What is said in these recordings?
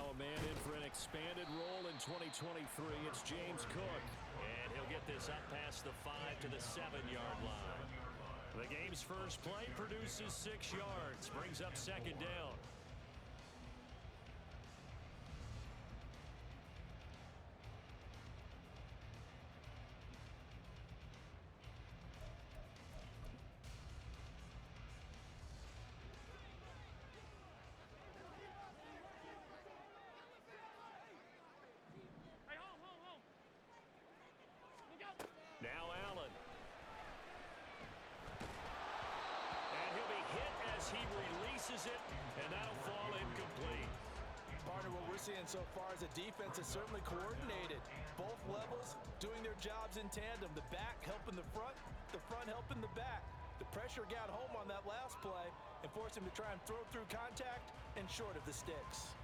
Now a man in for an expanded role in 2023. It's James Cook. And he'll get this up past the 5 to the 7-yard line. The game's first play produces 6 yards, brings up second down. Now Allen. And he'll be hit as he releases it, and that'll fall incomplete. Partner, what we're seeing so far is a defense is certainly coordinated. Both levels doing their jobs in tandem. The back helping the front helping the back. The pressure got home on that last play and forced him to try and throw through contact and short of the sticks.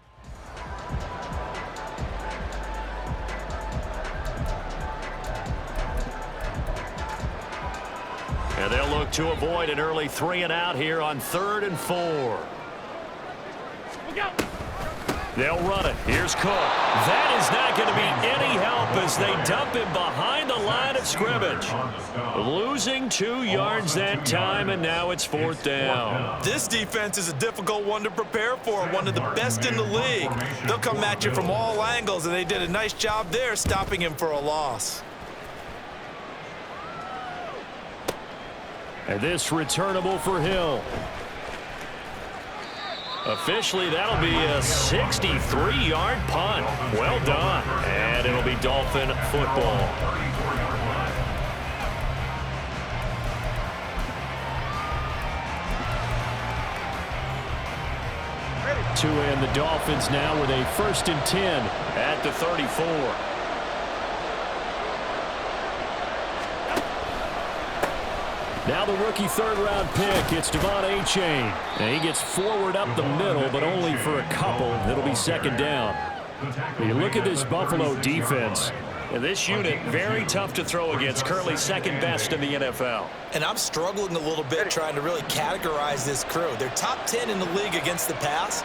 And they'll look to avoid an early 3-and-out here on 3rd and 4. They'll run it. Here's Cook. That is not going to be any help as they dump him behind the line of scrimmage. Losing 2 yards that time, and now it's 4th down. This defense is a difficult one to prepare for, one of the best in the league. They'll come at you from all angles, and they did a nice job there stopping him for a loss. And this returnable for Hill. Officially, that'll be a 63-yard punt. Well done. And it'll be Dolphin football. To end the Dolphins now with a 1st and 10 at the 34. Now the rookie 3rd-round pick, it's Devon Achane. And he gets forward up the middle, but only for a couple. It'll be 2nd down. You look at this Buffalo defense. And this unit, very tough to throw against, currently 2nd best in the NFL. And I'm struggling a little bit trying to really categorize this crew. They're top 10 in the league against the pass,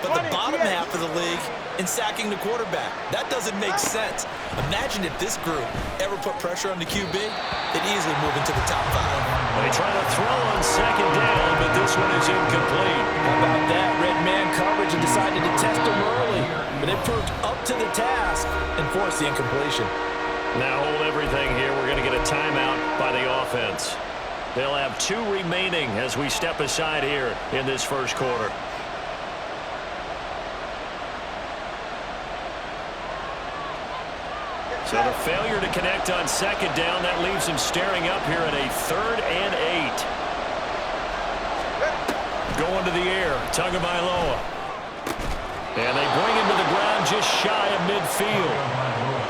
but the bottom half of the league in sacking the quarterback. That doesn't make sense. Imagine if this group ever put pressure on the QB, they'd easily move into the top 5. They try to throw on 2nd down, but this one is incomplete. How about that? Red man coverage and decided to test them early, but they proved up to the task and forced the incompletion. Now hold everything here. We're going to get a timeout by the offense. They'll have 2 remaining as we step aside here in this first quarter. So the failure to connect on 2nd down, that leaves him staring up here at a 3rd and 8. Going to the air, Tagovailoa. And they bring him to the ground just shy of midfield.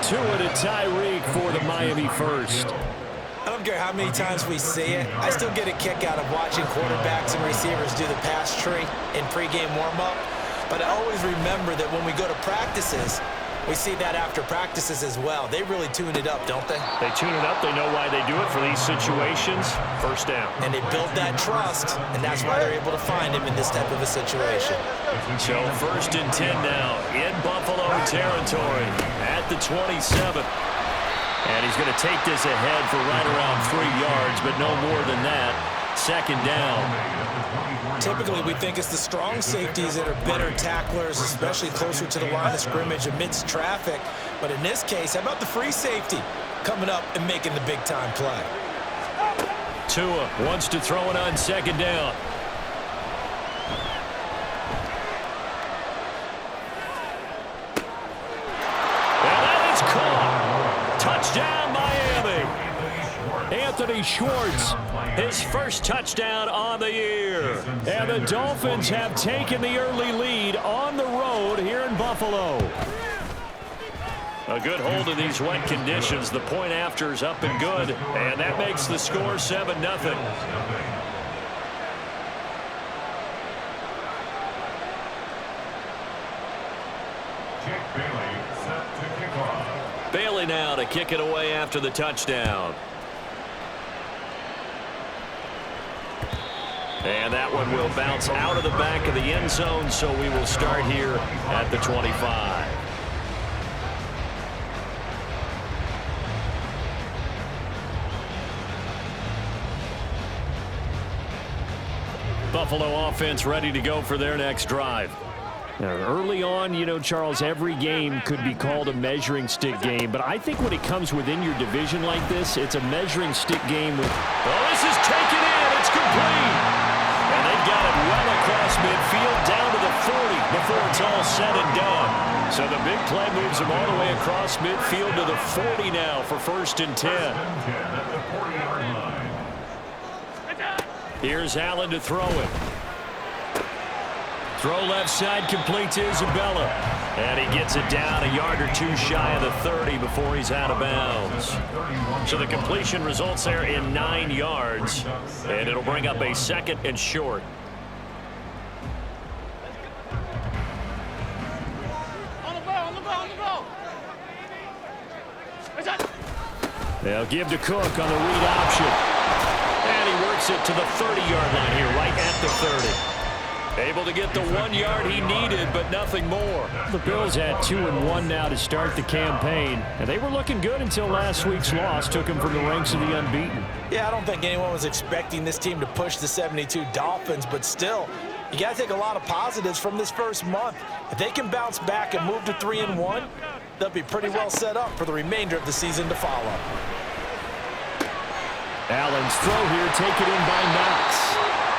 Tua to Tyreek for the Miami first. I don't care how many times we see it. I still get a kick out of watching quarterbacks and receivers do the pass tree in pregame warm-up. But I always remember that when we go to practices, we see that after practices as well. They really tune it up, don't they? They tune it up. They know why they do it for these situations. 1st down. And they build that trust, and that's why they're able to find him in this type of a situation. So 1st and 10 now in Buffalo territory at the 27. And he's going to take this ahead for right around 3 yards, but no more than that. 2nd down. Typically, we think it's the strong safeties that are better tacklers, especially closer to the line of scrimmage amidst traffic. But in this case, how about the free safety coming up and making the big-time play? Tua wants to throw it on 2nd down. And that is caught. Touchdown, Miami. Anthony Schwartz, his first touchdown on the year. And the Dolphins have taken the early lead on the road here in Buffalo. A good hold of these wet conditions. The point after is up and good, and that makes the score 7-0. Bailey now to kick it away after the touchdown. And that one will bounce out of the back of the end zone, so we will start here at the 25. Buffalo offense ready to go for their next drive. Now, early on, you know, Charles, every game could be called a measuring stick game, but I think when it comes within your division like this, it's a measuring stick game with... Oh, this is taken in. It's complete. And they've got it well across midfield down to the 40 before it's all said and done. So the big play moves them all the way across midfield to the 40 now for 1st and 10. Here's Allen to throw it. Throw left side, complete to Isabella. And he gets it down a yard or two shy of the 30 before he's out of bounds. So the completion results there in 9 yards. And it'll bring up a 2nd and short. They'll give to Cook on the read option. And he works it to the 30-yard line here, right at the 30. Able to get the 1 yard he needed, but nothing more. The Bills had 2-1 now to start the campaign, and they were looking good until last week's loss took them from the ranks of the unbeaten. Yeah, I don't think anyone was expecting this team to push the 72 Dolphins, but still, you got to take a lot of positives from this first month. If they can bounce back and move to 3-1, they'll be pretty well set up for the remainder of the season to follow. Allen's throw here, taken in by Knox.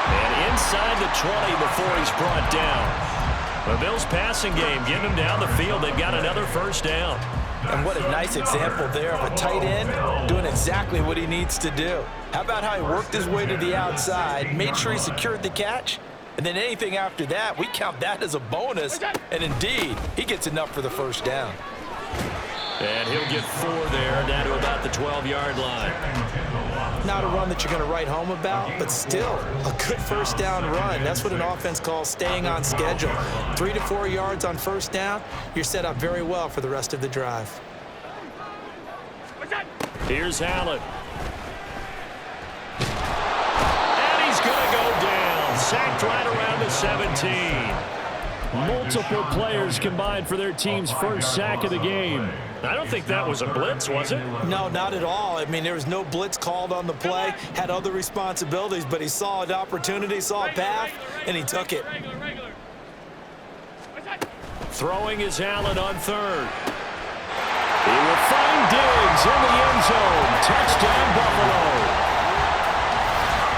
And inside the 20 before he's brought down. The Bills' passing game, getting him down the field. They've got another 1st down. And what a nice example there of a tight end doing exactly what he needs to do. How about how he worked his way to the outside, made sure he secured the catch, and then anything after that, we count that as a bonus. And indeed, he gets enough for the 1st down. And he'll get 4 there, down to about the 12-yard line. Not a run that you're going to write home about, but still a good 1st down run. That's what an offense calls staying on schedule. 3 to 4 yards on 1st down, you're set up very well for the rest of the drive. Here's Allen. And he's going to go down. Sacked right around the 17. Multiple players combined for their team's 1st sack of the game. I don't think that was a blitz, was it? No, not at all. I mean, there was no blitz called on the play, had other responsibilities, but he saw an opportunity, saw a path, and he took it. Throwing is Allen on 3rd. He will find Diggs in the end zone. Touchdown, Buffalo.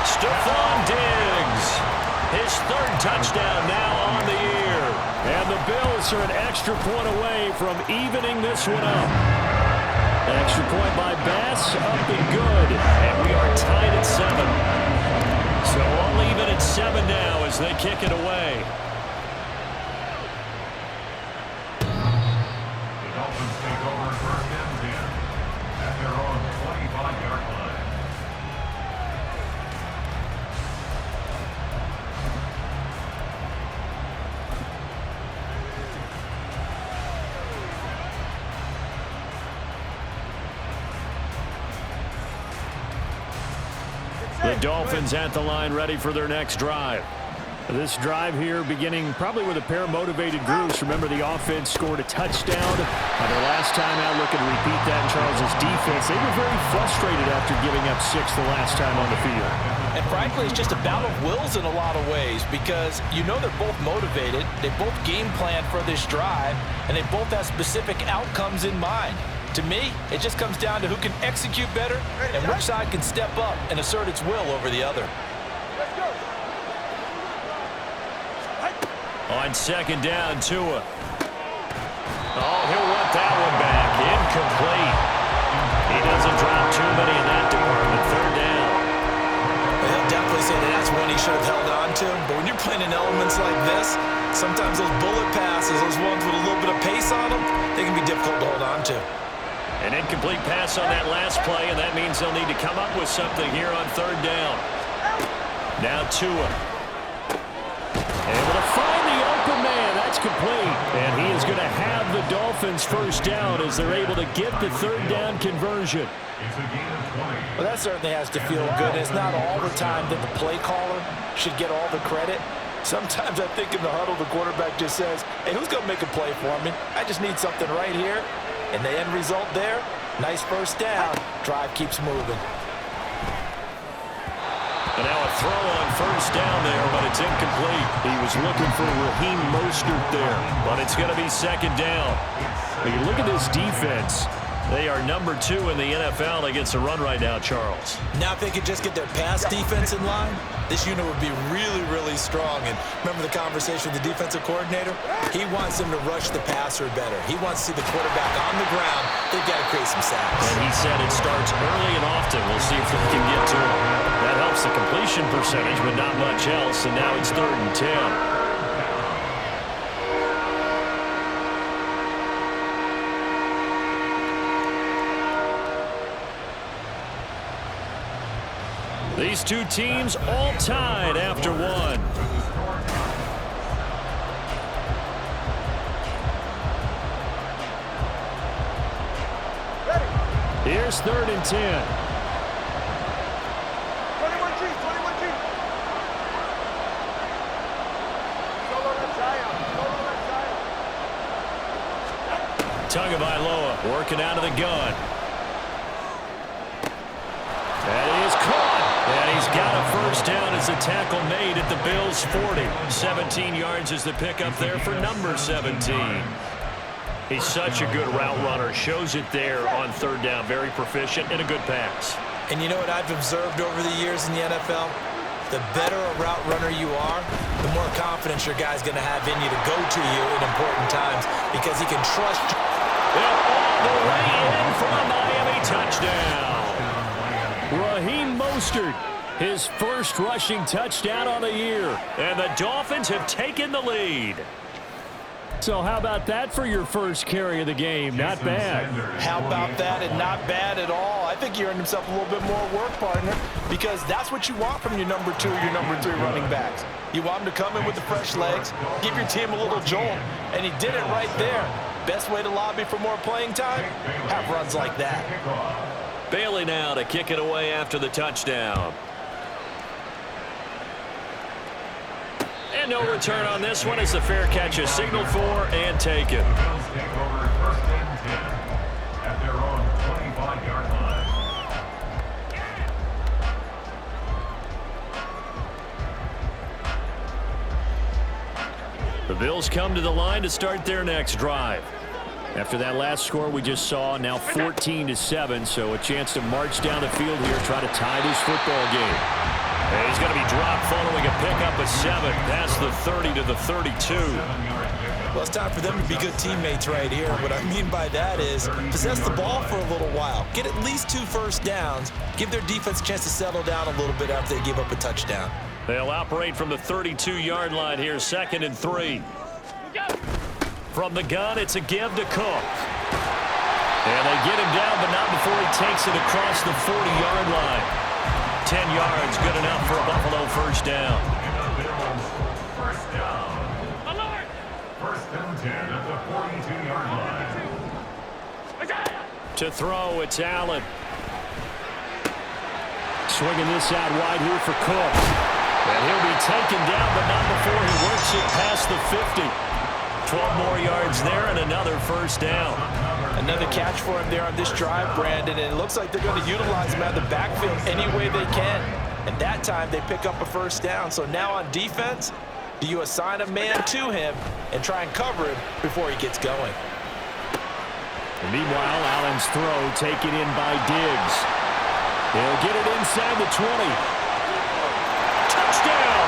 Stephon Diggs. His 3rd touchdown now on the year. And the Bills are an extra point away from evening this one up. Extra point by Bass, up and good. And we are tied at 7. So all even at 7 now as they kick it away. The Dolphins take over 1st and 10 at their own 25-yard line. The Dolphins at the line ready for their next drive. This drive here beginning probably with a pair of motivated groups. Remember, the offense scored a touchdown. Their last time out, looking to repeat that in Charles's defense. They were very frustrated after giving up 6 the last time on the field. And frankly, it's just a battle of wills in a lot of ways because you know they're both motivated. They both game plan for this drive, and they both have specific outcomes in mind. To me, it just comes down to who can execute better and which side can step up and assert its will over the other. On 2nd down, Tua. Oh, he'll want that one back. Incomplete. He doesn't drop too many in that department. 3rd down. He'll definitely say that that's one he should have held on to. But when you're playing in elements like this, sometimes those bullet passes, those ones with a little bit of pace on them, they can be difficult to hold on to. An incomplete pass on that last play, and that means they'll need to come up with something here on 3rd down. Now Tua. Able to find the open man. That's complete. And he is going to have the Dolphins' 1st down as they're able to get the 3rd down conversion. It's a gain of 20. Well, that certainly has to feel good. It's not all the time that the play caller should get all the credit. Sometimes I think in the huddle, the quarterback just says, hey, who's going to make a play for me? I just need something right here. And the end result there, nice first down. Drive keeps moving. And now a throw on first down there, but it's incomplete. He was looking for Raheem Mostert there, but it's going to be second down. When you look at this defense, they are number 2 in the NFL against the run right now, Charles. Now if they could just get their pass defense in line, this unit would be really, really strong. And remember the conversation with the defensive coordinator? He wants them to rush the passer better. He wants to see the quarterback on the ground. They've got to create some sacks. And he said it starts early and often. We'll see if they can get to it. That helps the completion percentage, but not much else. And now it's 3rd and 10. These two teams all tied after one. Here's 3rd and 10. 21G. Tagovailoa working out of the gun. That is caught. And he's got a first down as a tackle made at the Bills' 40. 17 yards is the pickup there for number 17. He's such a good route runner. Shows it there on 3rd down. Very proficient and a good pass. And you know what I've observed over the years in the NFL? The better a route runner you are, the more confidence your guy's going to have in you to go to you in important times because he can trust you. And all the way in for a Miami touchdown. Raheem Mostert, his first rushing touchdown on the year. And the Dolphins have taken the lead. So how about that for your first carry of the game? Not bad. How about that, and not bad at all. I think he earned himself a little bit more work, partner, because that's what you want from your number 2 or your number 3 running backs. You want him to come in with the fresh legs, give your team a little jolt, and he did it right there. Best way to lobby for more playing time? Have runs like that. Bailey now to kick it away after the touchdown. And no return on this one as the fair catch is signaled for and taken. The Bills take over 1st and 10 at their own 25-yard line. The Bills come to the line to start their next drive. After that last score we just saw, now 14-7, so a chance to march down the field here, try to tie this football game. And he's going to be dropped following a pickup of 7 past the 30 to the 32. Well, it's time for them to be good teammates right here. What I mean by that is possess the ball for a little while. Get at least 2 first downs. Give their defense a chance to settle down a little bit after they give up a touchdown. They'll operate from the 32-yard line here, 2nd and 3. From the gun, it's a give to Cook. And they get him down, but not before he takes it across the 40-yard line. 10 yards, good enough for a Buffalo first down. First down. 1st and 10 at the 42-yard line. To throw, it's Allen. Swinging this out wide here for Cook. And he'll be taken down, but not before he works it past the 50. 12 more yards there and another first down. Another catch for him there on this drive, Brandon, and it looks like they're going to utilize him out of the backfield any way they can. And that time they pick up a first down. So now on defense, do you assign a man to him and try and cover him before he gets going? And meanwhile, Allen's throw taken in by Diggs. He'll get it inside the 20. Touchdown!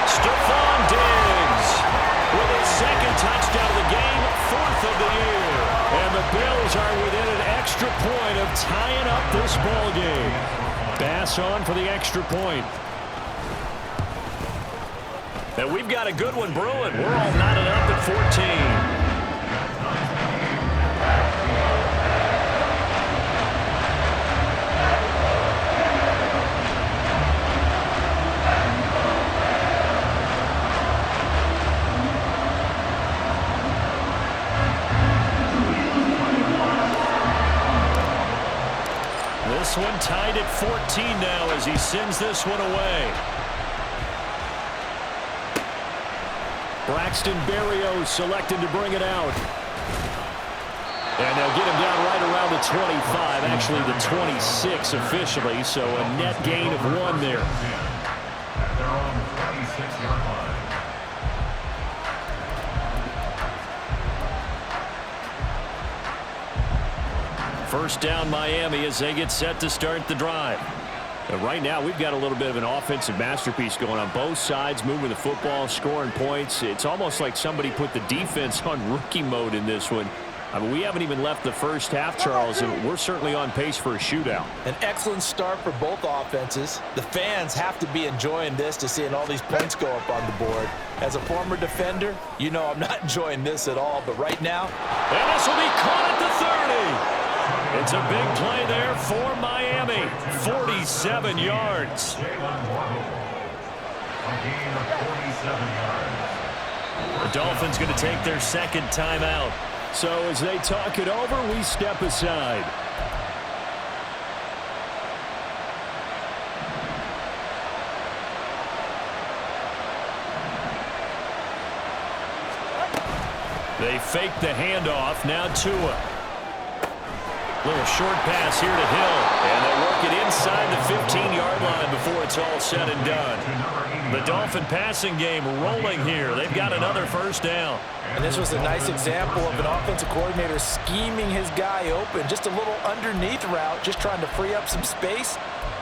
Stephon Diggs with his 2nd touchdown of the game, 4th of the year. And the Bills are within an extra point of tying up this ball game. Bass on for the extra point. And we've got a good one brewing. We're all knotted up at 14. This one tied at 14 now as he sends this one away. Braxton Berrios selected to bring it out. And they'll get him down right around the 25, actually the 26 officially, so a net gain of 1 there. At their own 26-yard line. First down Miami as they get set to start the drive. And right now we've got a little bit of an offensive masterpiece going on both sides, moving the football, scoring points. It's almost like somebody put the defense on rookie mode in this one. I mean, we haven't even left the first half, Charles, and we're certainly on pace for a shootout. An excellent start for both offenses. The fans have to be enjoying this to seeing all these points go up on the board. As a former defender, you know I'm not enjoying this at all, but right now. And this will be caught at the 30. It's a big play there for Miami. 47 yards. Jalen Waddle. A gain of 47 yards. The Dolphins going to take their second timeout. So as they talk it over, we step aside. They fake the handoff. Now Tua. Little short pass here to Hill. And they work it inside the 15-yard line before it's all said and done. The Dolphin passing game rolling here. They've got another first down. And this was a nice example of an offensive coordinator scheming his guy open. Just a little underneath route, just trying to free up some space.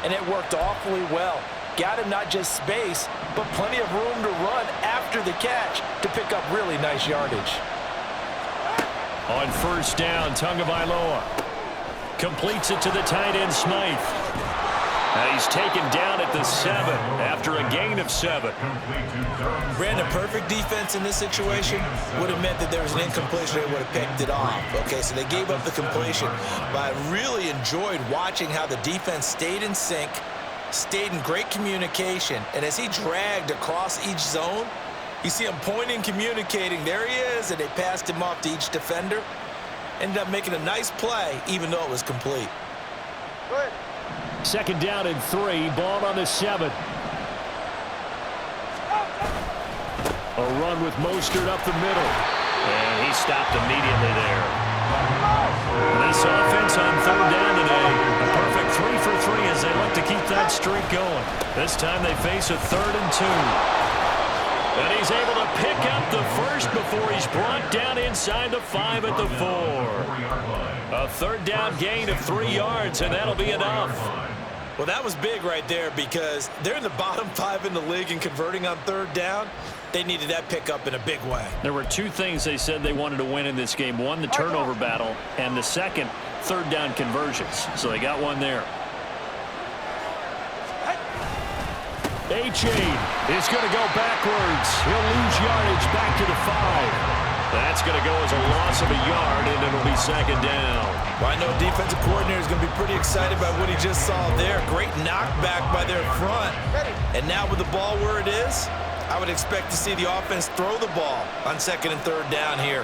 And it worked awfully well. Got him not just space, but plenty of room to run after the catch to pick up really nice yardage. On first down, Tagovailoa completes it to the tight end, Smythe. And he's taken down at the 7 after a gain of 7. Brandon, perfect defense in this situation would have meant that there was an incompletion. They would have picked it off. Okay, so they gave up the completion. But I really enjoyed watching how the defense stayed in sync, stayed in great communication. And as he dragged across each zone, you see him pointing, communicating. There he is, and they passed him off to each defender. Ended up making a nice play, even though it was complete. Good. Second down and 3, ball on the 7. A run with Mostert up the middle. And he stopped immediately there. This offense on third down today, a perfect 3 for 3 as they look to keep that streak going. This time they face a 3rd and 2. And he's able to pick up the first before he's brought down inside the 5 at the 4. A third down gain of 3 yards, and that'll be enough. Well, that was big right there because they're in the bottom 5 in the league and converting on third down. They needed that pickup in a big way. There were 2 things they said they wanted to win in this game. One, the turnover battle, and the second, third down conversions. So they got one there. Achane is going to go backwards. He'll lose yardage back to the 5. That's going to go as a loss of a yard, and it'll be second down. Well, I know defensive coordinator is going to be pretty excited about what he just saw there. Great knockback by their front. And now with the ball where it is, I would expect to see the offense throw the ball on second and third down here.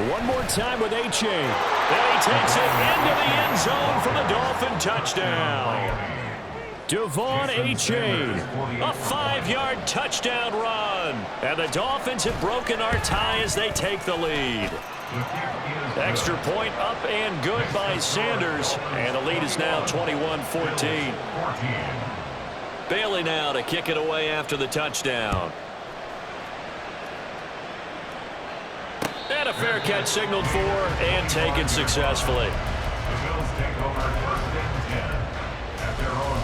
One more time with Achane. And he takes it into the end zone for the Dolphin touchdown. Devon Achane, a 5-yard touchdown run. And the Dolphins have broken our tie as they take the lead. Extra point up and good by Sanders. And the lead is now 21-14. Bailey now to kick it away after the touchdown. And a fair catch signaled for and taken successfully. The Bills take over first and 10 at their own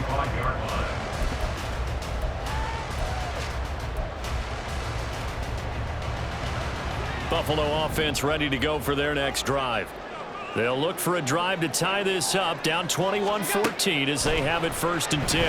25-yard line. Buffalo offense ready to go for their next drive. They'll look for a drive to tie this up, down 21-14 as they have it first and 10.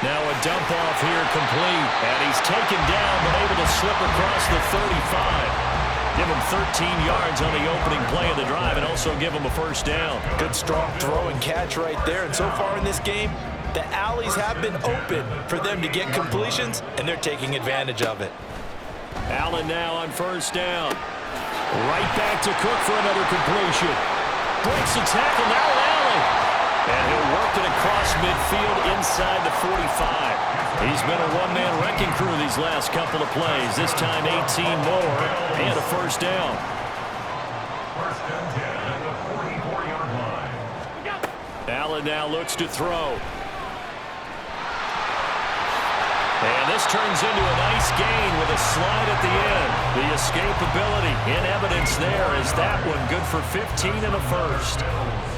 Now a dump off here complete, and he's taken down but able to slip across the 35. Give him 13 yards on the opening play of the drive and also give him a first down. Good strong throw and catch right there. And so far in this game, the alleys have been open for them to get completions, and they're taking advantage of it. Allen now on first down. Right back to Cook for another completion. Breaks the tackle, now Allen. And he'll work it across midfield inside the 45. He's been a one-man wrecking crew these last couple of plays. This time 18 more and a first down. First and 10 at the 44-yard line. Allen now looks to throw. And this turns into a nice gain with a slide at the end. The escapability in evidence there is that one good for 15 and a first.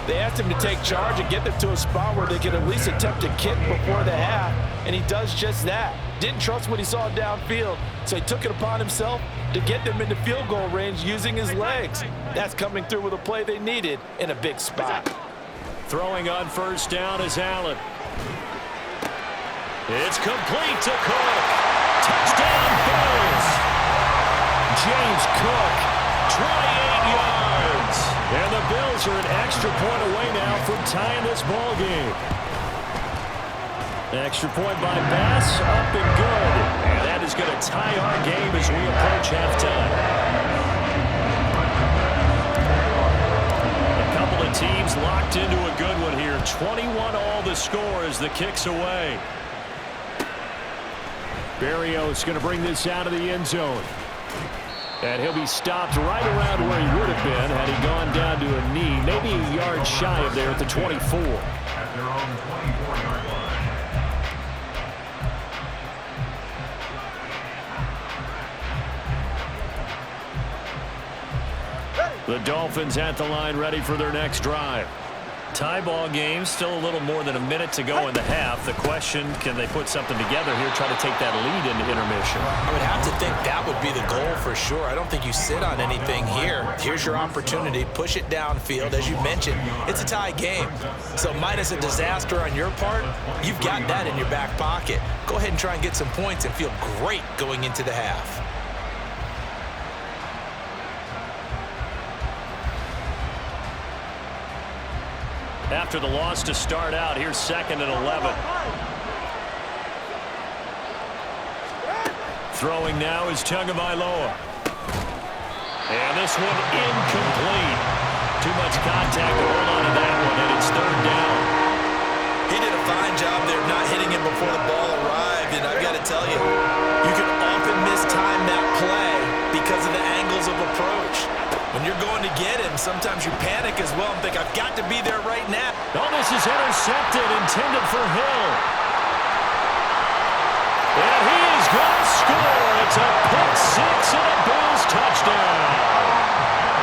They asked him to take charge and get them to a spot where they could at least attempt a kick before the half, and he does just that. Didn't trust what he saw downfield, so he took it upon himself to get them into field goal range using his legs. That's coming through with a play they needed in a big spot. Throwing on first down is Allen. It's complete to Cook. Touchdown, Bills. James Cook, 28 yards. And the Bills are an extra point away now from tying this ball game. Extra point by Bass, up and good. And that is going to tie our game as we approach halftime. A couple of teams locked into a good one here. 21 all the score as the kick's away. Berrios going to bring this out of the end zone. And he'll be stopped right around where he would have been had he gone down to a knee, maybe a yard shy of there at the 24. At their own 24-yard line. The Dolphins at the line ready for their next drive. Tie ball game, still a little more than a minute to go in the half. The question, can they put something together here, try to take that lead into intermission? I would have to think that would be the goal for sure. I don't think you sit on anything here. Here's your opportunity. Push it downfield. As you mentioned, it's a tie game. So minus a disaster on your part, you've got that in your back pocket. Go ahead and try and get some points and feel great going into the half. After the loss to start out, here's 2nd and 11. Throwing now is Tagovailoa. And this one incomplete. Too much contact to hold on to that one, and it's 3rd down. He did a fine job there of not hitting him before the ball arrived, and I've got to tell you, you can often mistime that play because of the angles of approach. When you're going to get him, sometimes you panic as well and think, I've got to be there right now. Oh, this is intercepted, intended for Hill. And he is going to score. It's a pick six and a Bills touchdown.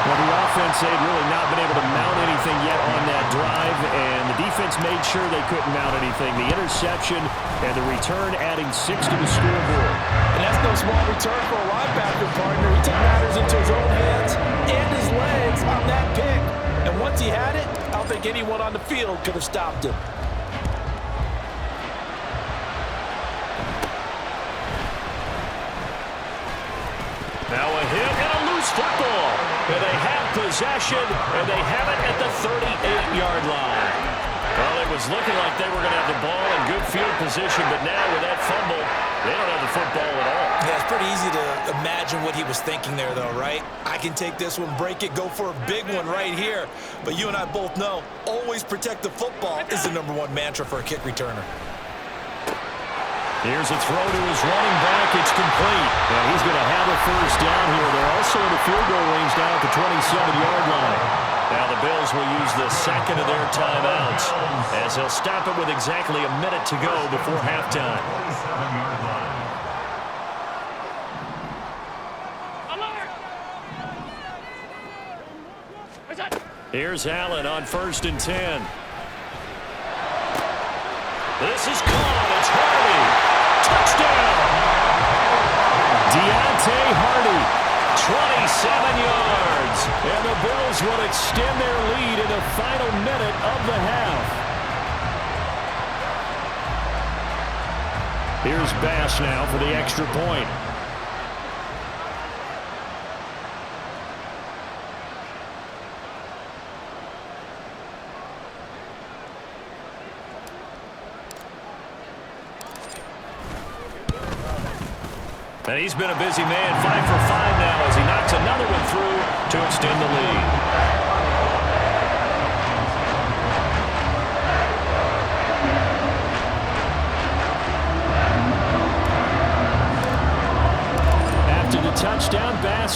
Well, the offense had really not been able to mount anything yet on that drive, and the defense made sure they couldn't mount anything. The interception and the return adding 6 to the scoreboard. And that's no small return for a linebacker partner. He took matters into his own hands and his legs on that pick. And once he had it, I don't think anyone on the field could have stopped him. Now a hit and a loose football. And they have possession, and they have it at the 38-yard line. Well, it was looking like they were going to have the ball in good field position, but now with that fumble, they don't have the football at all. Yeah, it's pretty easy to imagine what he was thinking there, though, right? I can take this one, break it, go for a big one right here. But you and I both know, always protect the football is the #1 mantra for a kick returner. Here's a throw to his running back. It's complete. And he's going to have a first down here. They're also in the field goal range down at the 27-yard line. Now the Bills will use the second of their timeouts as they'll stop it with exactly a minute to go before halftime. 27-yard line. Here's Allen on 1st and 10. This is caught. It's Hardy. Touchdown. Deontay Hardy, 27 yards. And the Bills will extend their lead in the final minute of the half. Here's Bass now for the extra point. And he's been a busy man, 5 for 5 now as he knocks another one through to extend the lead.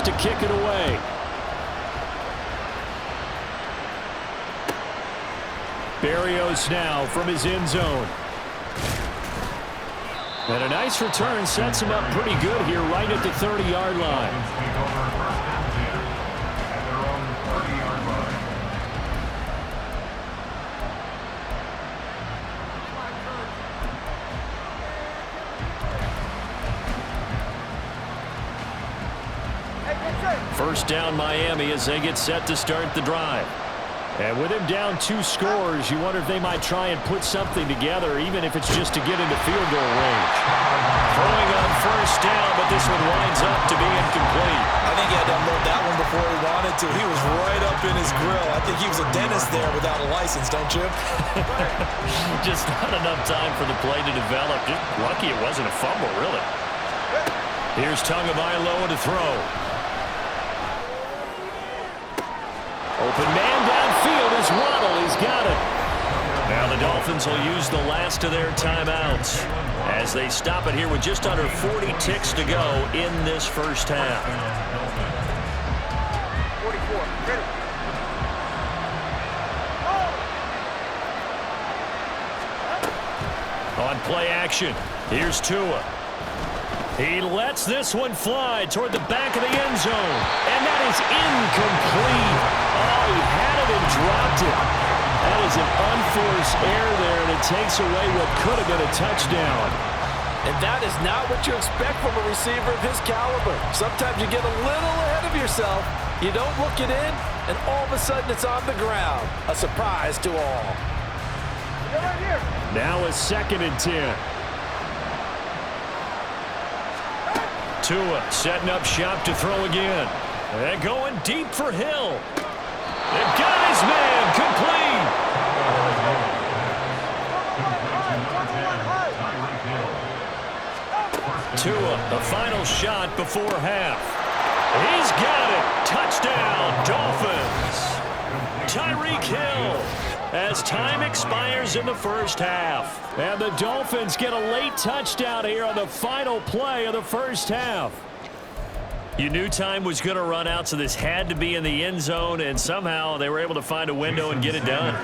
to kick it away. Berrios now from his end zone. And a nice return sets him up pretty good here right at the 30-yard line. Take over first and 10 at their own 30-yard line. First down Miami as they get set to start the drive. And with him down 2 scores, you wonder if they might try and put something together, even if it's just to get into field goal range. Throwing on first down, but this one winds up to be incomplete. I think he had to unload that one before he wanted to. He was right up in his grill. I think he was a dentist there without a license, don't you? Just not enough time for the play to develop. Just lucky it wasn't a fumble, really. Here's Tagovailoa to throw. Open man downfield is Waddle. He's got it. Now the Dolphins will use the last of their timeouts as they stop it here with just under 40 ticks to go in this first half. 44. Ready. On play action, here's Tua. He lets this one fly toward the back of the end zone. And that is incomplete. Oh, he had it and dropped it. That is an unforced error there, and it takes away what could have been a touchdown. And that is not what you expect from a receiver of his caliber. Sometimes you get a little ahead of yourself. You don't look it in, and all of a sudden it's on the ground. A surprise to all. Right here. Now a 2nd and 10. Tua setting up shop to throw again. And going deep for Hill. They've got his man complete. Tua, the final shot before half. He's got it. Touchdown, Dolphins. Tyreek Hill. As time expires in the first half. And the Dolphins get a late touchdown here on the final play of the first half. You knew time was going to run out, so this had to be in the end zone, and somehow they were able to find a window and get it done.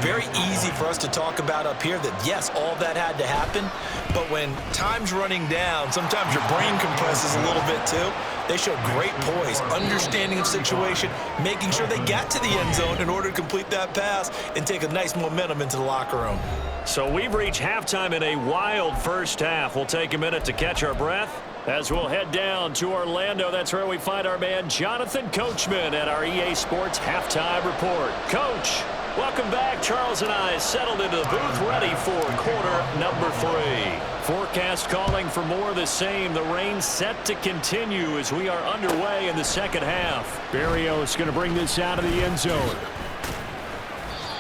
Very easy for us to talk about up here that, yes, all that had to happen, but when time's running down, sometimes your brain compresses a little bit too. They showed great poise, understanding of situation, making sure they got to the end zone in order to complete that pass and take a nice momentum into the locker room. So we've reached halftime in a wild first half. We'll take a minute to catch our breath as we'll head down to Orlando. That's where we find our man Jonathan Coachman at our EA Sports Halftime Report. Coach, welcome back. Charles and I settled into the booth ready for quarter number 3. Forecast calling for more of the same. The rain set to continue as we are underway in the second half. Berrios going to bring this out of the end zone.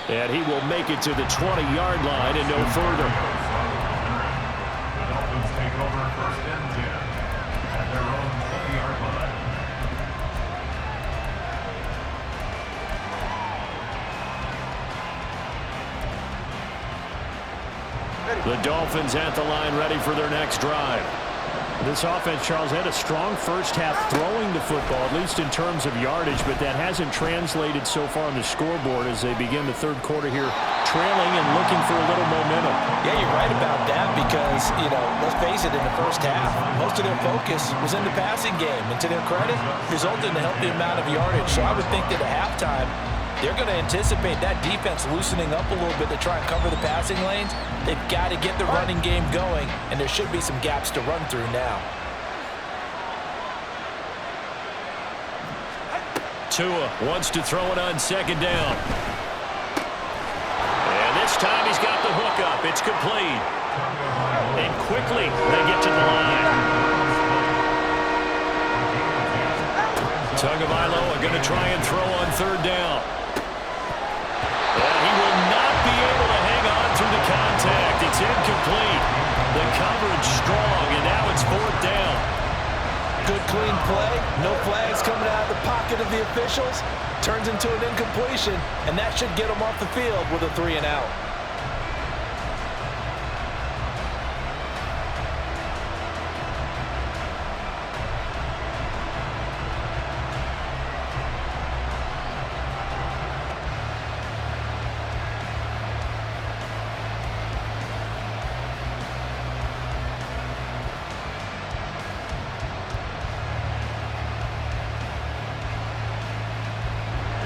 And he will make it to the 20-yard line and no further. The Dolphins take over first and 10 at their own 20-yard line. The Dolphins at the line ready for their next drive. This offense, Charles, had a strong first half throwing the football, at least in terms of yardage, but that hasn't translated so far on the scoreboard as they begin the third quarter here, trailing and looking for a little momentum. Yeah, you're right about that because, let's face it, in the first half, most of their focus was in the passing game. And to their credit, resulted in a healthy amount of yardage. So I would think that at halftime, they're going to anticipate that defense loosening up a little bit to try and cover the passing lanes. They've got to get the running game going, and there should be some gaps to run through now. Tua wants to throw it on second down. And this time he's got the hook up. It's complete. And quickly they get to the line. Tagovailoa going to try and throw on third down. He will not be able to hang on through the contact. It's incomplete. The coverage strong, and now it's fourth down. Good, clean play. No flags coming out of the pocket of the officials. Turns into an incompletion, and that should get them off the field with a 3 and out.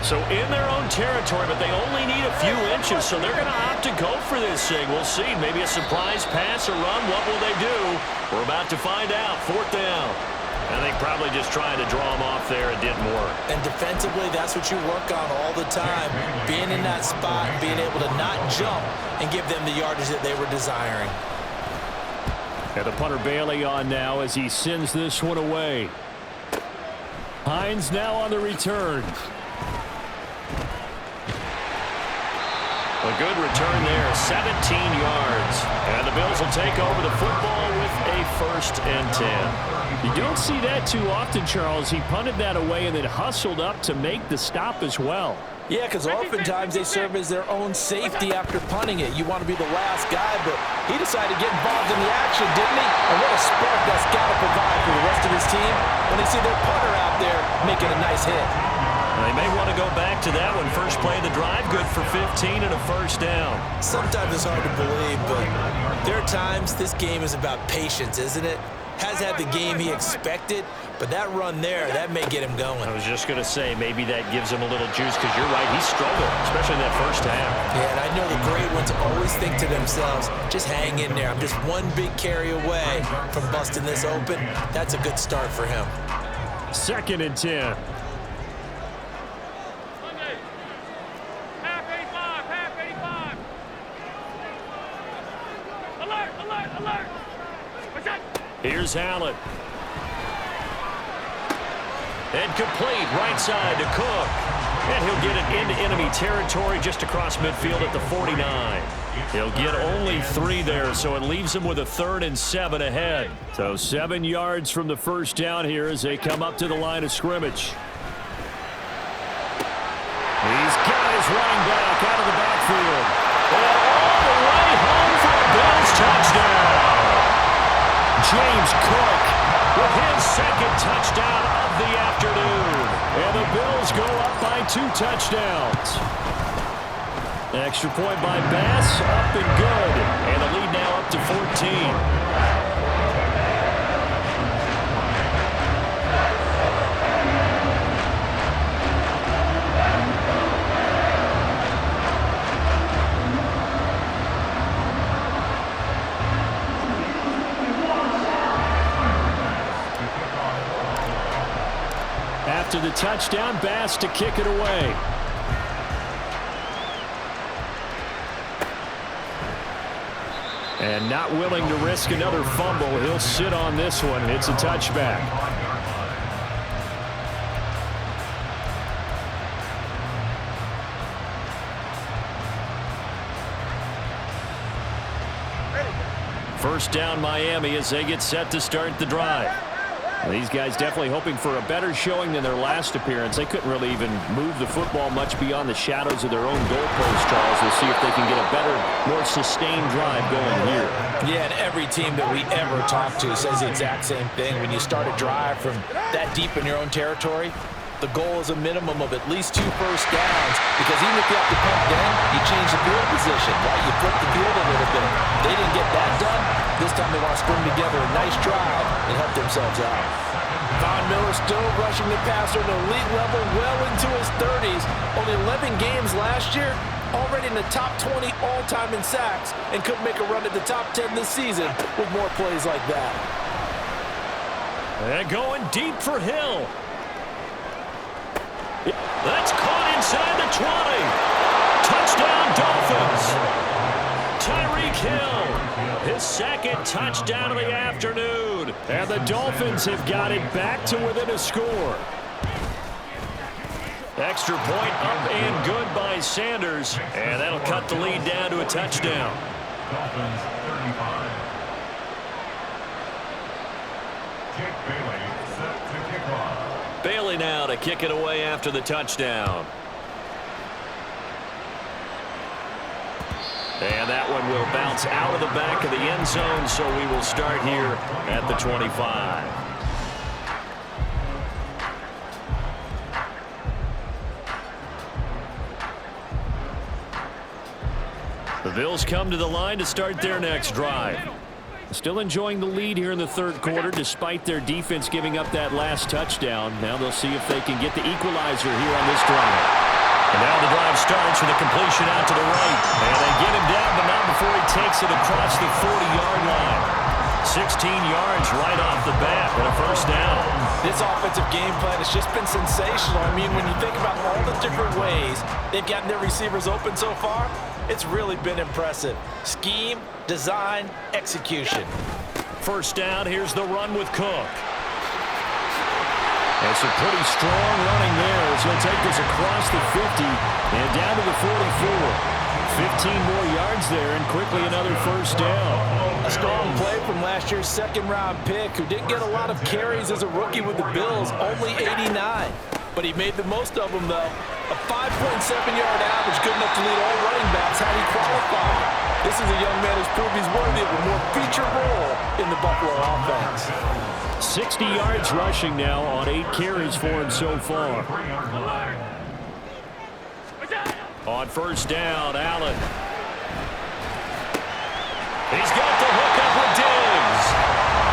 So in their own territory, but they only need a few inches, so they're going to opt to go for this thing. We'll see. Maybe a surprise pass or run. What will they do? We're about to find out. 4th down. I think probably just trying to draw them off there. It didn't work. And defensively, that's what you work on all the time. Being in that spot and being able to not jump and give them the yardage that they were desiring. And the punter Bailey on now as he sends this one away. Hines now on the return. A good return there, 17 yards. And the Bills will take over the football with a 1st and 10. You don't see that too often, Charles. He punted that away and then hustled up to make the stop as well. Yeah, because oftentimes they serve as their own safety after punting it. You want to be the last guy, but he decided to get involved in the action, didn't he? And what a spark that's got to provide for the rest of his team when they see their punter out there making a nice hit. They may want to go back to that one. First play of the drive, good for 15 and a 1st down. Sometimes it's hard to believe, but there are times this game is about patience, isn't it? Has had the game he expected, but that run there, that may get him going. I was just going to say, maybe that gives him a little juice, because you're right, he struggled, especially in that 1st half. Yeah, and I know the great ones always think to themselves, just hang in there. I'm just one big carry away from busting this open. That's a good start for him. 2nd and 10. Here's Allen. And complete, right side to Cook. And he'll get it into enemy territory just across midfield at the 49. He'll get only 3 there, so it leaves him with a 3rd and 7 ahead. So 7 yards from the 1st down here as they come up to the line of scrimmage. He's got his running back out of the backfield. And all the way home for a Bills touchdown. James Cook with his 2nd touchdown of the afternoon. And the Bills go up by 2 touchdowns. Extra point by Bass, up and good. And the lead now up to 14. After the touchdown, Bass to kick it away. And not willing to risk another fumble, he'll sit on this one. It's a touchback. First down Miami as they get set to start the drive. These guys definitely hoping for a better showing than their last appearance. They couldn't really even move the football much beyond the shadows of their own goalpost, Charles. We'll see if they can get a better, more sustained drive going here. Yeah, and every team that we ever talk to says the exact same thing. When you start a drive from that deep in your own territory, the goal is a minimum of at least 2 first downs, because even if you have to punt then, you change the field position, right? You flip the field a little bit. They didn't get that done. This time they want to string together a nice drive and help themselves out. Von Miller still rushing the passer at an elite level well into his 30s. Only 11 games last year, already in the top 20 all-time in sacks, and could make a run at the top 10 this season with more plays like that. And going deep for Hill. That's caught inside the 20. Touchdown, Dolphins. Tyreek Hill, his 2nd touchdown of the afternoon. And the Dolphins have got it back to within a score. Extra point up and good by Sanders. And that'll cut the lead down to a touchdown. Dolphins 35. Jake Bailey set to kick off. Bailey now to kick it away after the touchdown. And that one will bounce out of the back of the end zone, so we will start here at the 25. The Bills come to the line to start their next drive. Still enjoying the lead here in the 3rd quarter, despite their defense giving up that last touchdown. Now they'll see if they can get the equalizer here on this drive. Fields for the completion out to the right. And they get him down, but not before he takes it across the 40-yard line. 16 yards right off the bat and a first down. This offensive game plan has just been sensational. I mean, when you think about all the different ways they've gotten their receivers open so far, it's really been impressive. Scheme, design, execution. First down, here's the run with Cook. It's a pretty strong running there as he'll take this across the 50 and down to the 44. 15 more yards there and quickly another first down. A strong play from last year's second-round pick who didn't get a lot of carries as a rookie with the Bills, only 89. But he made the most of them, though. A 5.7-yard average, good enough to lead all running backs had he qualified. This is a young man who's proved he's worthy of a more featured role in the Buffalo offense. 60 yards rushing now on 8 carries for him so far. On first down, Allen. He's got the hook up with Diggs.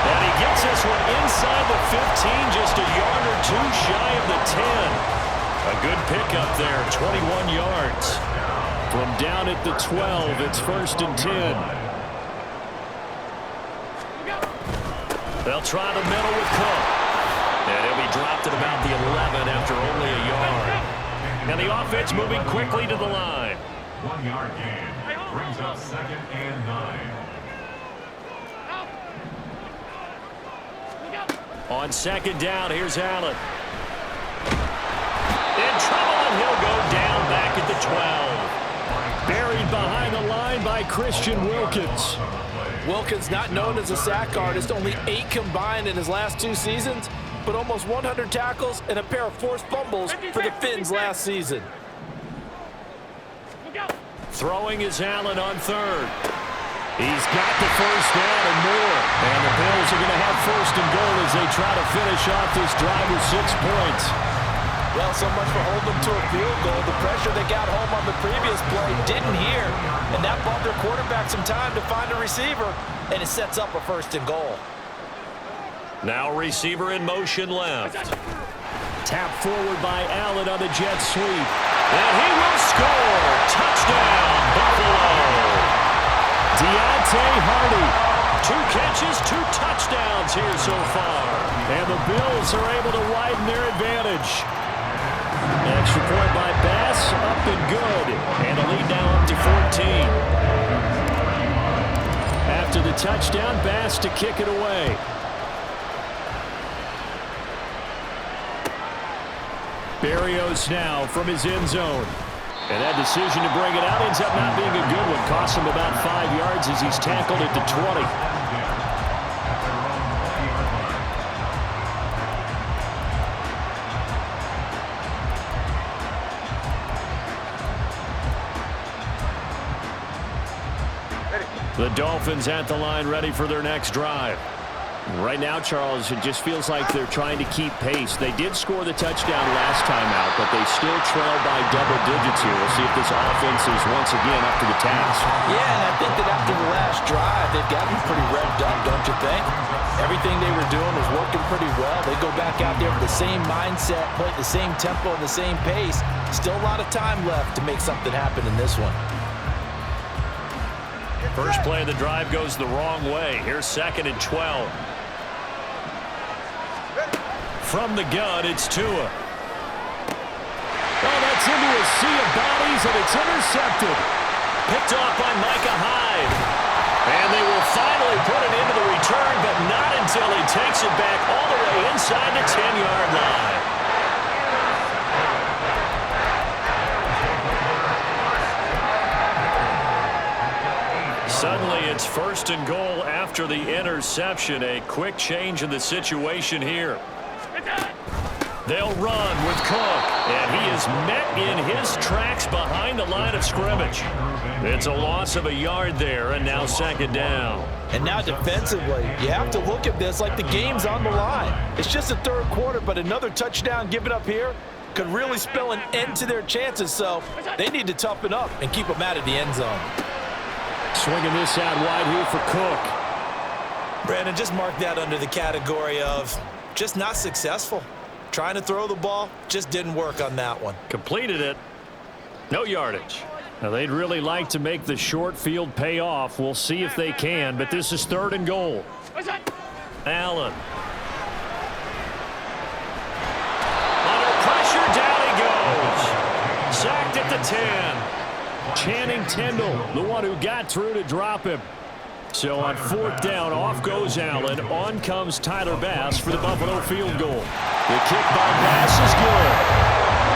And he gets this one inside the 15, just a yard or two shy of the 10. A good pickup there, 21 yards. From down at the 12, it's first and 10. They'll try the middle with Cook. And he'll be dropped at about the 11 after only a yard. And the offense moving quickly to the line. 1 yard gain brings up 2nd and 9. On second down, here's Allen. In trouble, and he'll go down back at the 12. Buried behind the line by Christian Wilkins. Wilkins, not known as a sack artist, only 8 combined in his last 2 seasons, but almost 100 tackles and a pair of forced fumbles for the Finns last season. Throwing is Allen on third. He's got the first down and more. And the Bills are going to have first and goal as they try to finish off this drive with 6 points. Well, so much for holding them to a field goal. The pressure they got home on the previous play didn't hear, and that bought their quarterback some time to find a receiver, and it sets up a first and goal. Now receiver in motion left. Tap forward by Allen on the jet sweep. And he will score. Touchdown, Buffalo. Deontay Hardy. 2 catches, 2 touchdowns here so far. And the Bills are able to widen their advantage. Extra point by Bass, up and good. And a lead now up to 14. After the touchdown, Bass to kick it away. Berrios now from his end zone. And that decision to bring it out ends up not being a good one. Costs him about 5 yards as he's tackled at the 20. The Dolphins at the line ready for their next drive. Right now, Charles, it just feels like they're trying to keep pace. They did score the touchdown last time out, but they still trail by double digits here. We'll see if this offense is once again up to the task. Yeah, and I think that after the last drive, they've gotten pretty revved up, don't you think? Everything they were doing was working pretty well. They go back out there with the same mindset, play at the same tempo and the same pace. Still a lot of time left to make something happen in this one. First play of the drive goes the wrong way. Here's 2nd and 12. From the gun, it's Tua. Oh, that's into a sea of bodies, and it's intercepted. Picked off by Micah Hyde. And they will finally put it into the return, but not until he takes it back all the way inside the 10-yard line. Suddenly, it's first and goal after the interception. A quick change in the situation here. They'll run with Cook, and he is met in his tracks behind the line of scrimmage. It's a loss of a yard there, and now 2nd down. And now defensively, you have to look at this like the game's on the line. It's just the 3rd quarter, but another touchdown given up here could really spell an end to their chances, so they need to toughen up and keep them out of the end zone. Swinging this out wide here for Cook. Brandon, just mark that under the category of just not successful. Trying to throw the ball, just didn't work on that one. Completed it. No yardage. Now, they'd really like to make the short field pay off. We'll see if they can, but this is 3rd and goal. Allen. Under pressure, down he goes. Sacked at the 10. Channing Tindall, the one who got through to drop him. So on 4th down, off goes Allen. On comes Tyler Bass for the Buffalo field goal. The kick by Bass is good.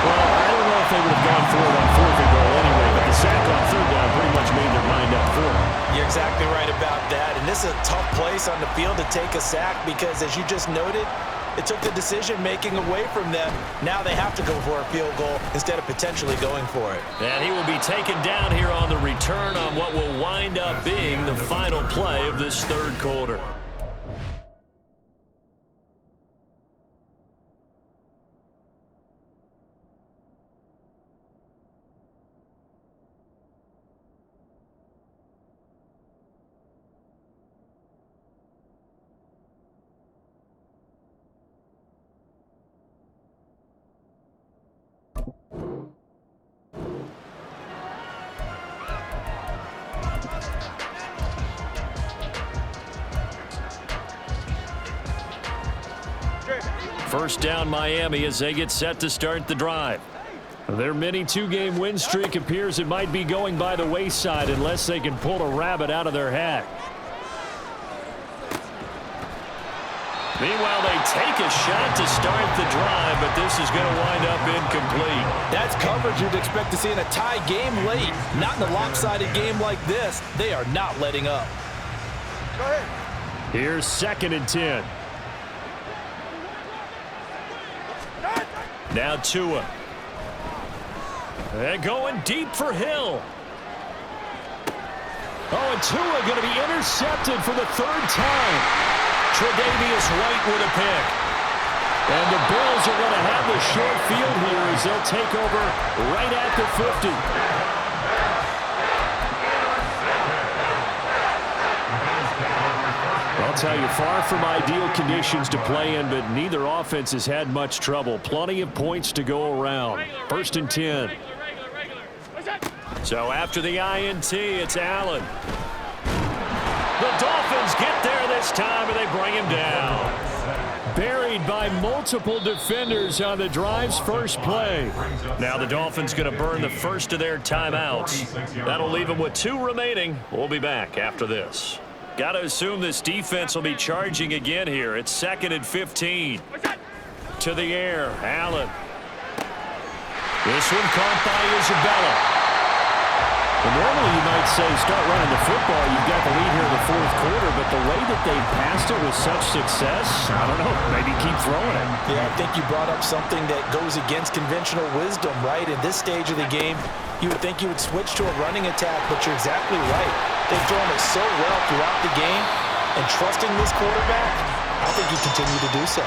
Well, I don't know if they would have gone for it on 4th and goal anyway, but the sack on 3rd down pretty much made their mind up for it. You're exactly right about that. And this is a tough place on the field to take a sack because, as you just noted, it took the decision-making away from them. Now they have to go for a field goal instead of potentially going for it. And he will be taken down here on the return on what will wind up being the final play of this 3rd quarter. First down Miami as they get set to start the drive. Their mini 2-game win streak appears it might be going by the wayside unless they can pull a rabbit out of their hat. Meanwhile, they take a shot to start the drive, but this is going to wind up incomplete. That's coverage you'd expect to see in a tie game late. Not in a lopsided game like this. They are not letting up. Go ahead. Here's 2nd and 10. Now Tua. They're going deep for Hill. Oh, and Tua going to be intercepted for the 3rd time. Tre'Davious White with a pick. And the Bills are going to have the short field here as they'll take over right at the 50. I'll tell you, far from ideal conditions to play in, but neither offense has had much trouble. Plenty of points to go around. 1st and 10. So after the INT, it's Allen. The Dolphins get there this time, and they bring him down. Buried by multiple defenders on the drive's first play. Now the Dolphins going to burn the first of their timeouts. That'll leave them with 2 remaining. We'll be back after this. Got to assume this defense will be charging again here. It's 2nd and 15. To the air, Allen. This one caught by Isabella. Well, normally you might say start running the football. You've got the lead here in the 4th quarter, but the way that they passed it with such success, I don't know, maybe keep throwing it. Yeah, I think you brought up something that goes against conventional wisdom, right? At this stage of the game, you would think you would switch to a running attack, but you're exactly right. They've thrown it so well throughout the game, and trusting this quarterback, I think you continue to do so.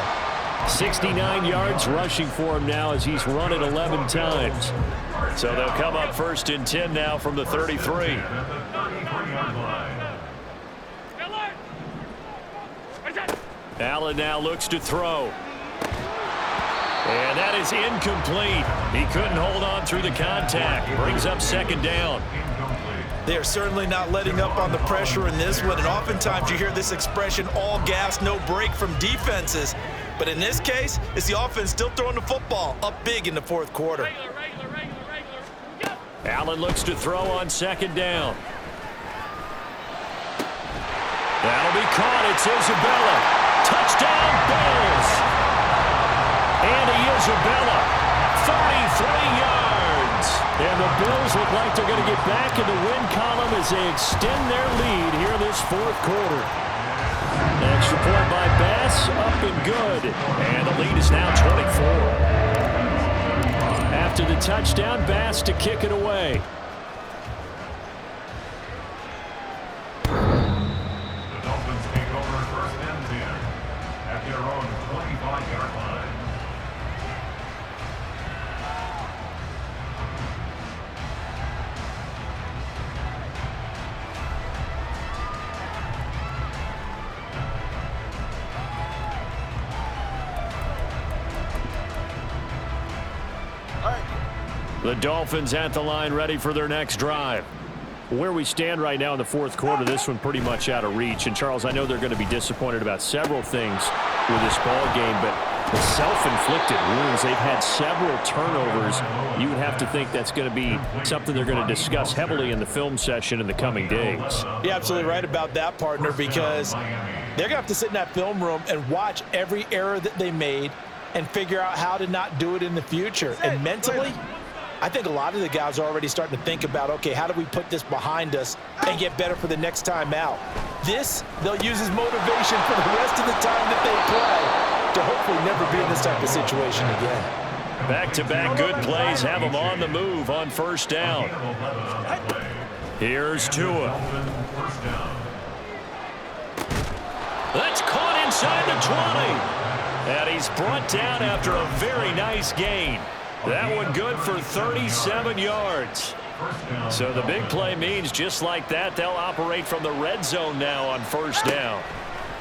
69 yards rushing for him now as he's run it 11 times. So they'll come up 1st and 10 now from the 33. Allen now looks to throw. And that is incomplete. He couldn't hold on through the contact. Brings up 2nd down. They are certainly not letting up on the pressure in this one, and oftentimes you hear this expression, all gas, no break from defenses. But in this case, it's the offense still throwing the football up big in the 4th quarter. Allen looks to throw on 2nd down. That'll be caught. It's Isabella. Touchdown, Bills. Andy Isabella, 33 yards. And the Bills look like they're going to get back in the win column as they extend their lead here this 4th quarter. Extra point by Bass, up and good. And the lead is now 24. After the touchdown, Bass to kick it away. The Dolphins take over 1st and 10 at their own 25-yard line. The Dolphins at the line, ready for their next drive. Where we stand right now in the fourth quarter, this one pretty much out of reach. And, Charles, I know they're going to be disappointed about several things with this ball game, but the self-inflicted wounds, they've had several turnovers. You would have to think that's going to be something they're going to discuss heavily in the film session in the coming days. You're absolutely right about that, partner, because they're going to have to sit in that film room and watch every error that they made and figure out how to not do it in the future. And mentally, I think a lot of the guys are already starting to think about, okay, how do we put this behind us and get better for the next time out? This, they'll use as motivation for the rest of the time that they play to hopefully never be in this type of situation again. Back-to-back good plays have them on the move on first down. Here's Tua. That's caught inside the 20. And he's brought down after a very nice gain. That one good for 37 yards. So the big play means just like that, they'll operate from the red zone now on first down.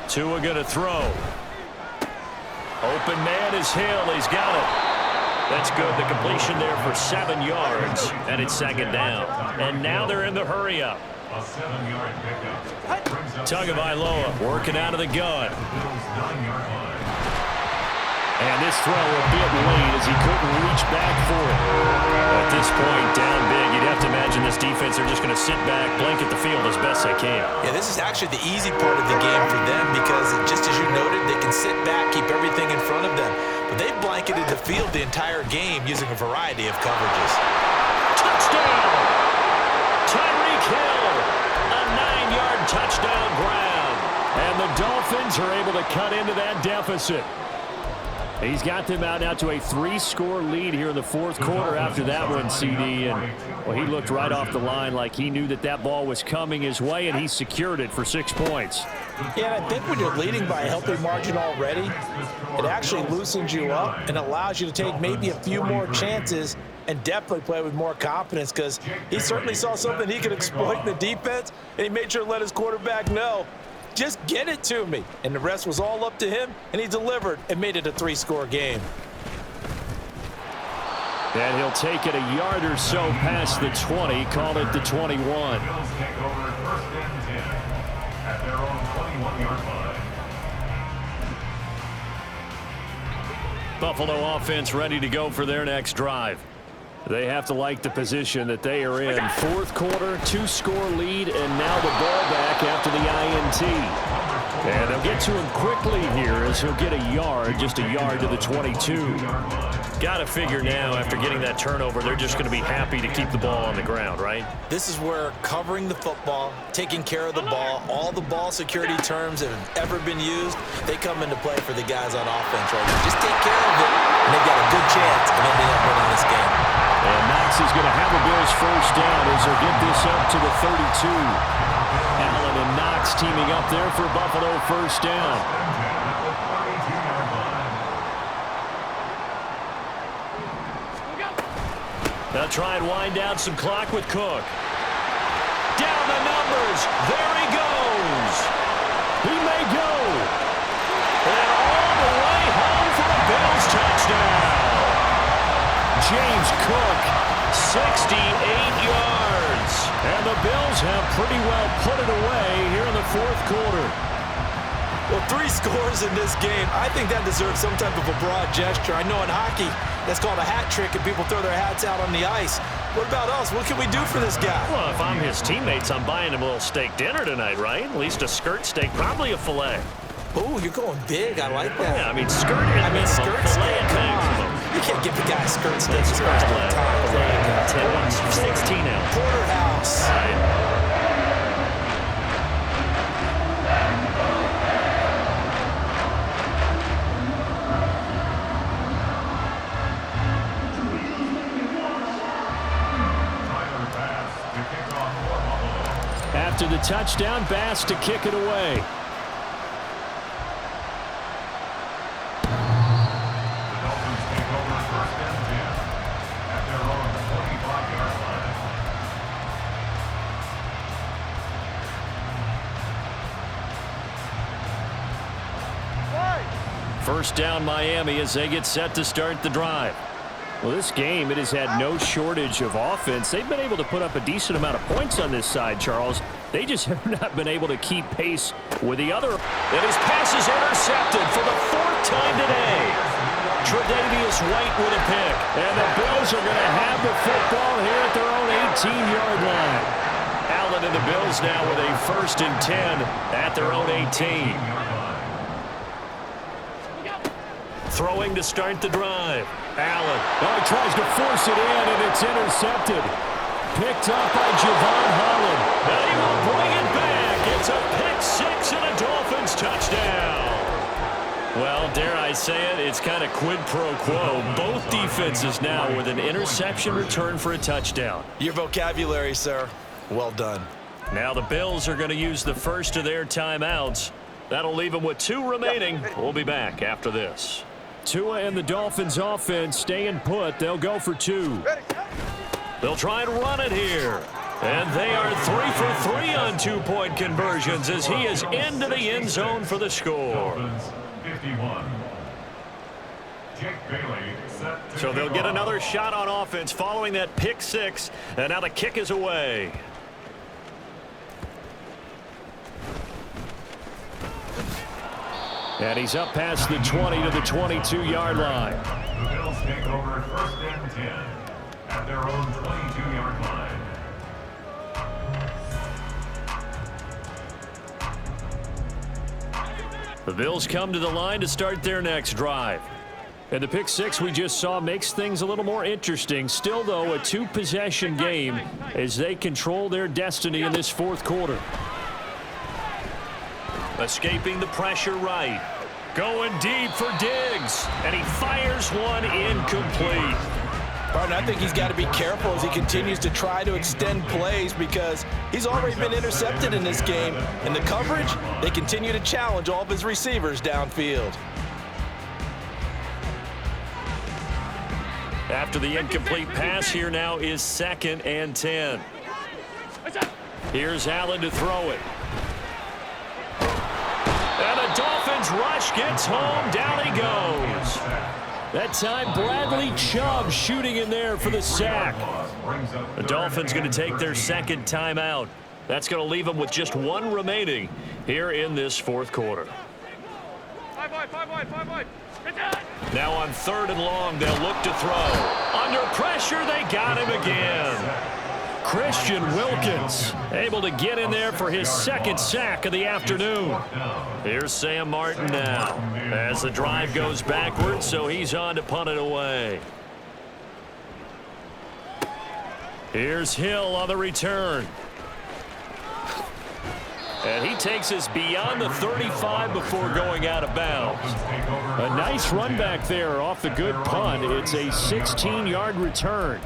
Tua going to throw. Open man is Hill. He's got it. That's good. The completion there for 7 yards, and it's second down. And now they're in the hurry-up. A 7-yard pickup. Tagovailoa working out of the gun. 9-yard line. And this throw a bit late as he couldn't reach back for it. At this point, down big, you'd have to imagine this defense are just going to sit back, blanket the field as best they can. Yeah, this is actually the easy part of the game for them because, just as you noted, they can sit back, keep everything in front of them. But they've blanketed the field the entire game using a variety of coverages. Touchdown! Tyreek Hill, a 9-yard touchdown grab. And the Dolphins are able to cut into that deficit. He's got them out now to a 3-score lead here in the fourth quarter after that one, CD. And, well, he looked right off the line like he knew that that ball was coming his way, and he secured it for 6 points. Yeah, and I think when you're leading by a healthy margin already, it actually loosens you up and allows you to take maybe a few more chances and definitely play with more confidence because he certainly saw something he could exploit in the defense, and he made sure to let his quarterback know, just get it to me. And the rest was all up to him, and he delivered and made it a 3-score game. And he'll take it a yard or so past the 20, call it the 21. Bills take over first and 10 at their own 21-yard line. Buffalo offense ready to go for their next drive. They have to like the position that they are in. Fourth quarter, 2-score lead, and now the ball back after the INT. And they'll get to him quickly here as he'll get a yard, just a yard to the 22. Got to figure now, after getting that turnover, they're just going to be happy to keep the ball on the ground, right? This is where covering the football, taking care of the ball, all the ball security terms that have ever been used, they come into play for the guys on offense right now. Just take care of it, and they've got a good chance of ending up winning this game. And Knox is going to have a Bills first down as they'll get this up to the 32. Allen and Knox teaming up there for Buffalo first down. They'll try and wind down some clock with Cook. Down the numbers. There he goes. He may go. And all the way home for a Bills touchdown. James Cook, 68 yards. And the Bills have pretty well put it away here in the fourth quarter. Well, 3 scores in this game. I think that deserves some type of a broad gesture. I know in hockey, that's called a hat trick, and people throw their hats out on the ice. What about us? What can we do for this guy? Well, if I'm his teammates, I'm buying him a little steak dinner tonight, right? At least a skirt steak, probably a filet. Oh, you're going big. I like that. Yeah, I mean, skirt steak. Come on. You can't give the guy a skirt steak. Filet. 16 ounce. Porterhouse. Right. After the touchdown, Bass to kick it away. The Dolphins take over first and 10 at their own 45-yard line. First down Miami as they get set to start the drive. Well, this game, it has had no shortage of offense. They've been able to put up a decent amount of points on this side, Charles. They just have not been able to keep pace with the other. And his pass is intercepted for the 4th time today. Tre'Davious White with a pick. And the Bills are going to have the football here at their own 18-yard line. Allen and the Bills now with a 1st and 10 at their own 18. Throwing to start the drive. Allen. Oh, he tries to force it in, and it's intercepted. Picked up by Javon Holland. And he will bring it back. It's a pick 6 and a Dolphins touchdown. Well, dare I say it, it's kind of quid pro quo. Both defenses now with an interception return for a touchdown. Your vocabulary, sir. Well done. Now the Bills are going to use the first of their timeouts. That'll leave them with 2 remaining. We'll be back after this. Tua and the Dolphins offense staying put. They'll go for 2. They'll try and run it here. And they are 3 for 3 on 2-point conversions as he is into the end zone for the score. 51. Jake Bailey set to So they'll get kick off. another shot on offense following that pick 6. And now the kick is away. And he's up past the 20 to the 22-yard line. The Bills take over 1st and 10 at their own 22-yard line. The Bills come to the line to start their next drive. And the pick 6 we just saw makes things a little more interesting. Still, though, a 2-possession game as they control their destiny in this 4th quarter. Escaping the pressure right. Going deep for Diggs. And he fires one incomplete. Partner, I think he's got to be careful as he continues to try to extend plays because he's already been intercepted in this game. And the coverage, they continue to challenge all of his receivers downfield. After the incomplete pass, here now is 2nd and 10. Here's Allen to throw it. And the Dolphins rush gets home. Down he goes. That time, Bradley Chubb shooting in there for the sack. The Dolphins going to take their 2nd timeout. That's going to leave them with just 1 remaining here in this 4th quarter. 5 wide. Now on 3rd and long, they'll look to throw. Under pressure, they got him again. Christian Wilkins able to get in there for his 2nd sack of the afternoon. Here's Sam Martin now as the drive goes backwards, so he's on to punt it away. Here's Hill on the return. And he takes us beyond the 35 before going out of bounds. A nice run back there off the good punt. It's a 16-yard return.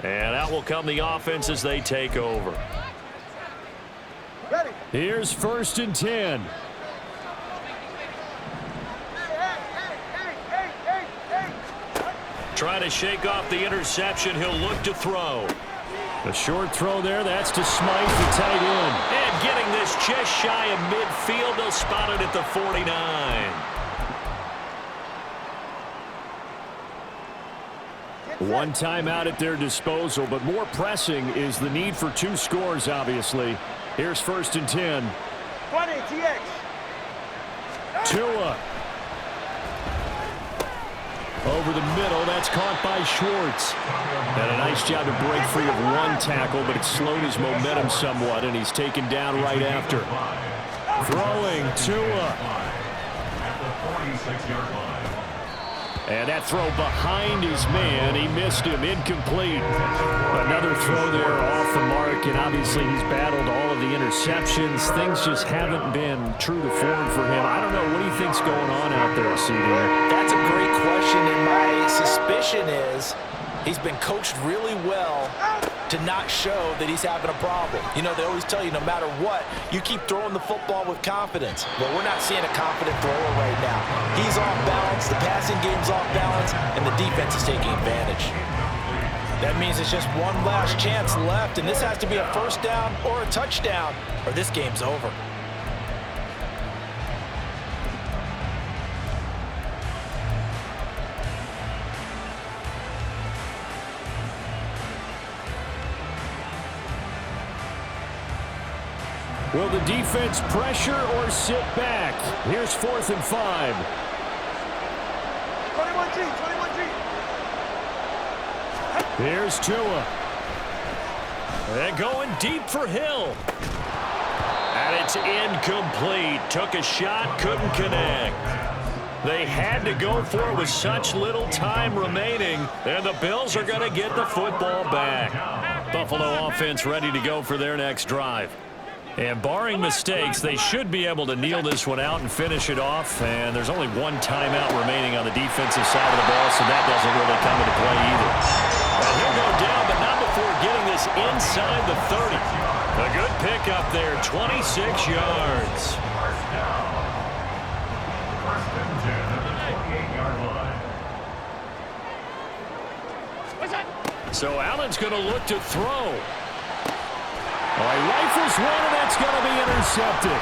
And out will come the offense as they take over. Ready. Here's 1st and 10. Trying to shake off the interception. He'll look to throw. A short throw there. That's to Smythe, the tight end. And getting this just shy of midfield. They'll spot it at the 49. One timeout at their disposal, but more pressing is the need for 2 scores, obviously. Here's 1st and 10. 20, TX. Tua. Over the middle, that's caught by Schwartz. And a nice job to break free of 1 tackle, but it slowed his momentum somewhat, and he's taken down right after. Throwing, Tua. At the 46-yard line. And that throw behind his man, he missed him, incomplete. Another throw there off the mark, and obviously he's battled all of the interceptions. Things just haven't been true to form for him. I don't know, what do you think's going on out there, CD? That's a great question, and my suspicion is he's been coached really well to not show that he's having a problem. You know, they always tell you no matter what, you keep throwing the football with confidence. Well, we're not seeing a confident thrower right now. He's off balance, the passing game's off balance, and the defense is taking advantage. That means it's just one last chance left, and this has to be a 1st down or a touchdown, or this game's over. Will the defense pressure or sit back? Here's 4th and 5. 21G, 21G. Here's Tua. They're going deep for Hill. And it's incomplete. Took a shot, couldn't connect. They had to go for it with such little time remaining, and the Bills are going to get the football back. Buffalo offense ready to go for their next drive. And barring mistakes, they should be able to kneel this one out and finish it off. And there's only one timeout remaining on the defensive side of the ball, so that doesn't really come into play either. And he'll go down, but not before getting this inside the 30. A good pickup there, 26 yards. First and 10 at the 28-yard line. So Allen's going to look to throw. He rifles one, and that's going to be intercepted.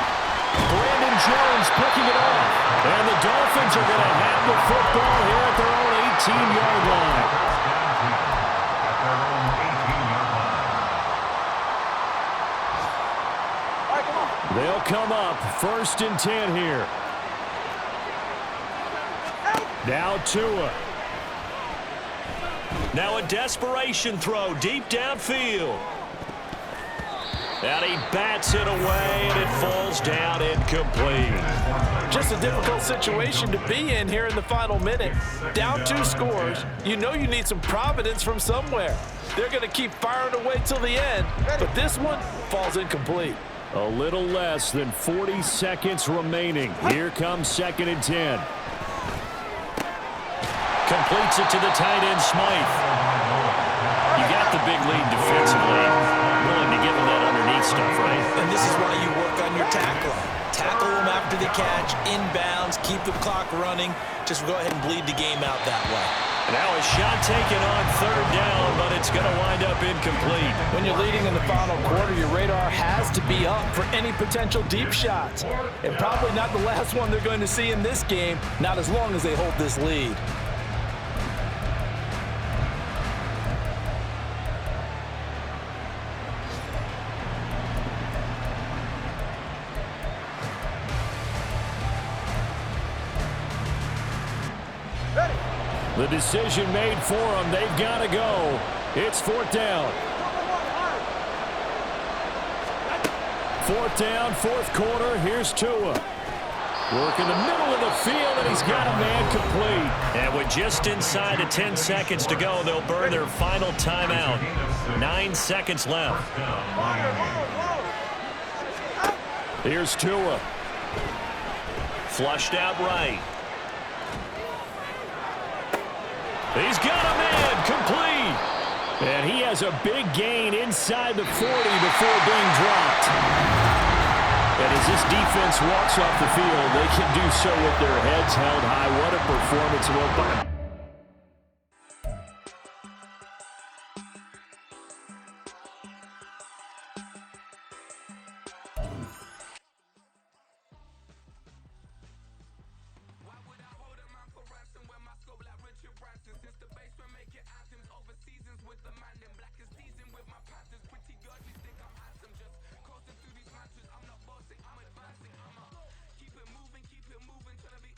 Brandon Jones picking it off. And the Dolphins are going to have the football here at their own 18-yard line. At their own 18-yard line. All right, come on. They'll come up 1st and 10 here. Now Tua. Now a desperation throw deep downfield. And he bats it away, and it falls down incomplete. Just a difficult situation to be in here in the final minute. Down 2 scores. You know you need some providence from somewhere. They're going to keep firing away till the end, but this one falls incomplete. A little less than 40 seconds remaining. Here comes 2nd and 10. Completes it to the tight end, Smythe. You got the big lead defensively. Willing to give him that underneath stuff, right? And this is why you work on your tackling. Tackle them after the catch, inbounds, keep the clock running. Just go ahead and bleed the game out that way. Now a shot taken on 3rd down, but it's going to wind up incomplete. When you're leading in the final quarter, your radar has to be up for any potential deep shots. And probably not the last one they're going to see in this game, not as long as they hold this lead. The decision made for them. They've got to go. It's 4th down. 4th down, 4th quarter. Here's Tua. Work in the middle of the field, and he's got a man complete. And with just inside of 10 seconds to go, they'll burn their final timeout. 9 seconds left. Here's Tua. Flushed out right. He's got a man complete. And he has a big gain inside the 40 before being dropped. And as this defense walks off the field, they can do so with their heads held high. What a performance. Well, Keep it moving till I be